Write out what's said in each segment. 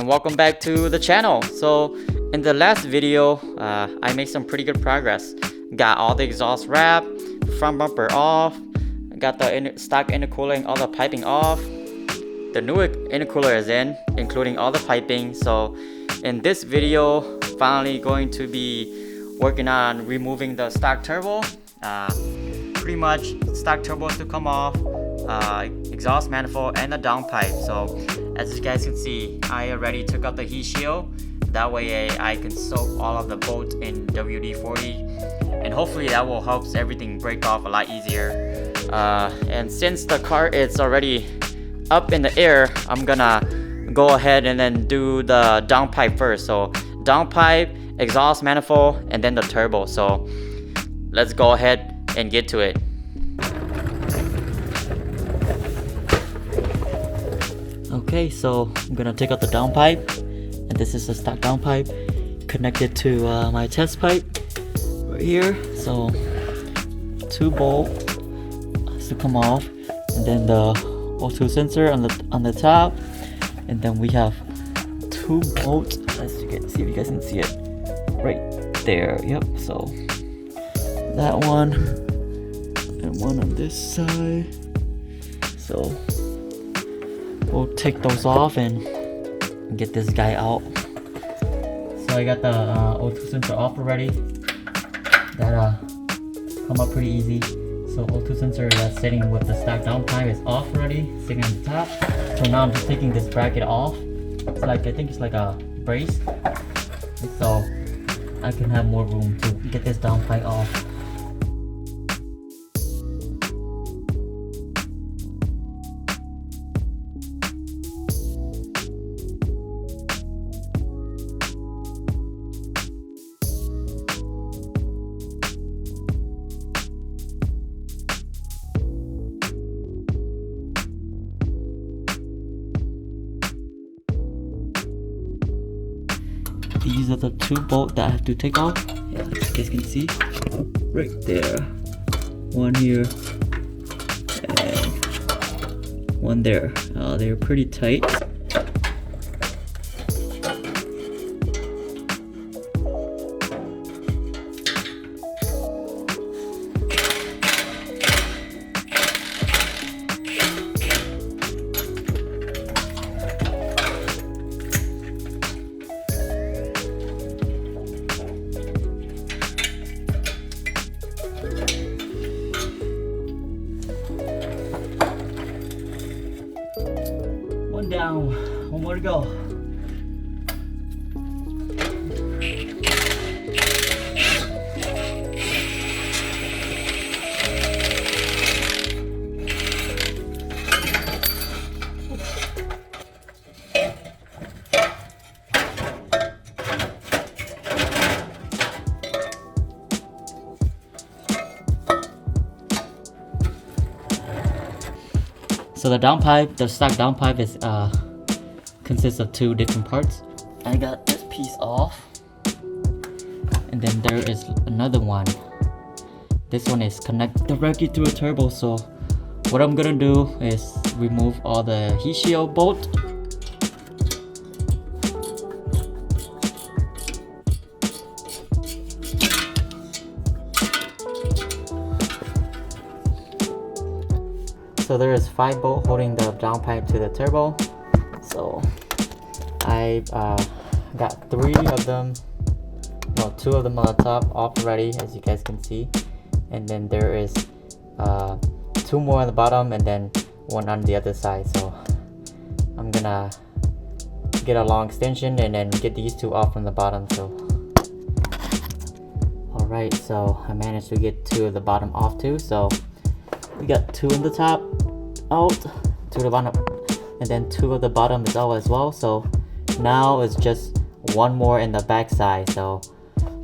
and welcome back to the channel. So in the last video, I made some pretty good progress. Got all the exhaust wrapped, front bumper off, got the stock intercooler and all the piping off. The new intercooler is in, including all the piping. So in this video, finally going to be working on removing the stock turbo. Pretty much stock turbo to come off, exhaust manifold and the downpipe. So as you guys can see, I already took out the heat shield. That way I can soak all of the bolts in WD-40, and hopefully that will help everything break off a lot easier. And since the car is already up in the air, I'm gonna go ahead and then do the downpipe first. So downpipe, exhaust manifold, and then the turbo. So let's go ahead and get to it. Okay, so I'm gonna take out the downpipe, and this is the stock downpipe connected to my test pipe right here. So 2 bolts has to come off, and then the O2 sensor on the top, and then we have 2 bolts. Let's see if you guys can see it right there. Yep. So that one and one on this side. So we'll take those off and get this guy out. So I got the O2 sensor off already. That come up pretty easy. So O2 sensor that's sitting with the stock downpipe is off already, sitting on the top. So now I'm just taking this bracket off. It's like, I think it's like a brace, so I can have more room to get this downpipe off. These are the 2 bolts that I have to take off. Yeah, as you guys can see, right there. One here and one there. They're pretty tight. One down, one more to go. So the downpipe, the stock downpipe is consists of 2 different parts. I got this piece off, and then there is another one. This one is connected directly to a turbo. So what I'm gonna do is remove all the heat shield bolt. So there is 5 bolts holding the downpipe to the turbo. So I got 3 of them, no, 2 of them on the top off already, as you guys can see, and then there is 2 more on the bottom, and then 1 on the other side. So I'm gonna get a long extension and then get these 2 off from the bottom. So alright, so I managed to get 2 of the bottom off too. So we got 2 on the top out, 2 of the bottom, and then 2 of the bottom is out as well. So now it's just 1 more in the back side. So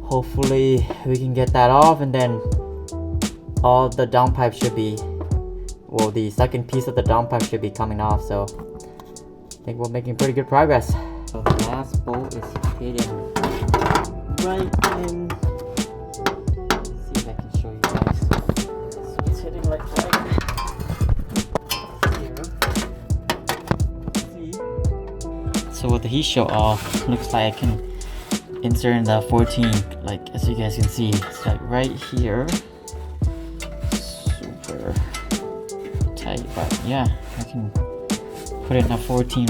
hopefully we can get that off, and then all the downpipe should be, well, the second piece of the downpipe should be coming off. So I think we're making pretty good progress. So the last bolt is hidden right in. Let's see if I can show you guys. So it's hitting like that. Here. See? So with the heat shield off, looks like I can insert in the 14, like as you guys can see, it's like right here, super tight, but yeah, I can put it in a 14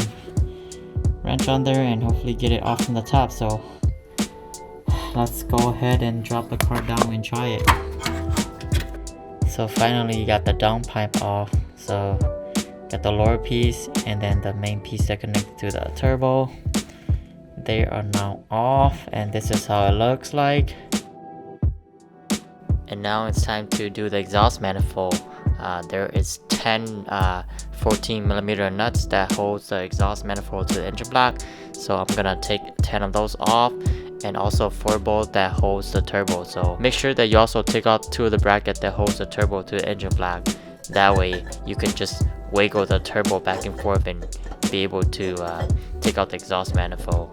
wrench on there and hopefully get it off from the top. So let's go ahead and drop the car down and try it. So finally you got the downpipe off, so got the lower piece and then the main piece that connected to the turbo. They are now off and this is how it looks like. And now it's time to do the exhaust manifold. There is 10 14mm nuts that holds the exhaust manifold to the engine block. So I'm gonna take 10 of those off, and also 4 bolts that holds the turbo. So make sure that you also take out 2 of the brackets that holds the turbo to the engine block. That way you can just wiggle the turbo back and forth and be able to take out the exhaust manifold.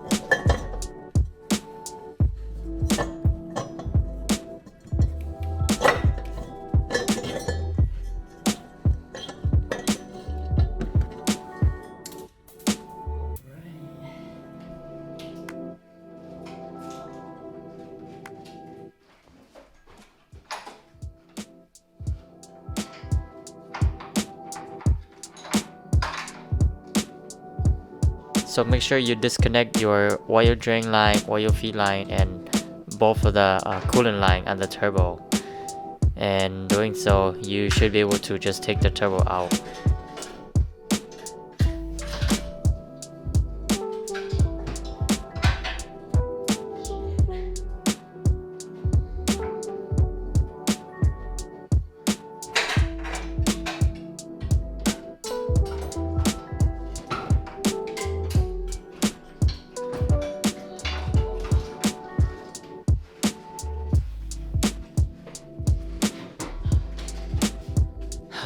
So make sure you disconnect your oil drain line, oil feed line, and both of the coolant line on the turbo. And doing so, you should be able to just take the turbo out.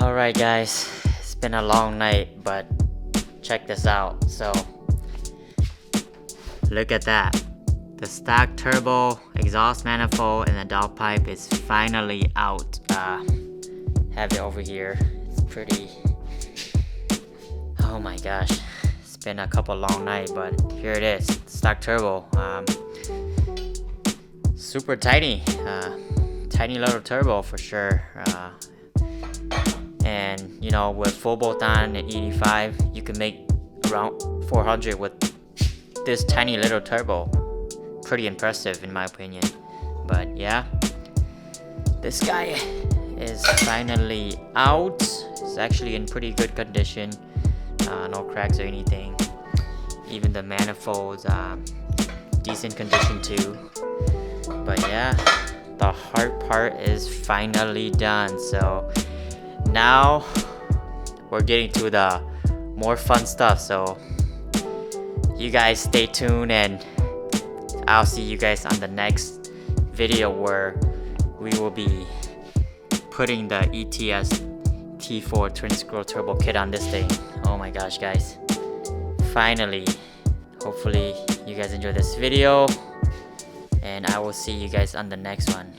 Alright guys, it's been a long night, but check this out. So look at that. The stock turbo, exhaust manifold, and the downpipe is finally out. Have it over here. It's pretty, oh my gosh, it's been a couple long nights, but here it is. Stock turbo, super tiny, tiny little turbo for sure. And you know, with full bolt on and 85, you can make around 400 with this tiny little turbo. Pretty impressive in my opinion. But yeah, this guy is finally out. It's actually in pretty good condition, no cracks or anything. Even the manifolds, decent condition too. But yeah, the hard part is finally done. So now we're getting to the more fun stuff, so you guys stay tuned, and I'll see you guys on the next video where we will be putting the ETS T4 twin scroll turbo kit on this thing. Oh my gosh guys, finally. Hopefully you guys enjoy this video, and I will see you guys on the next one.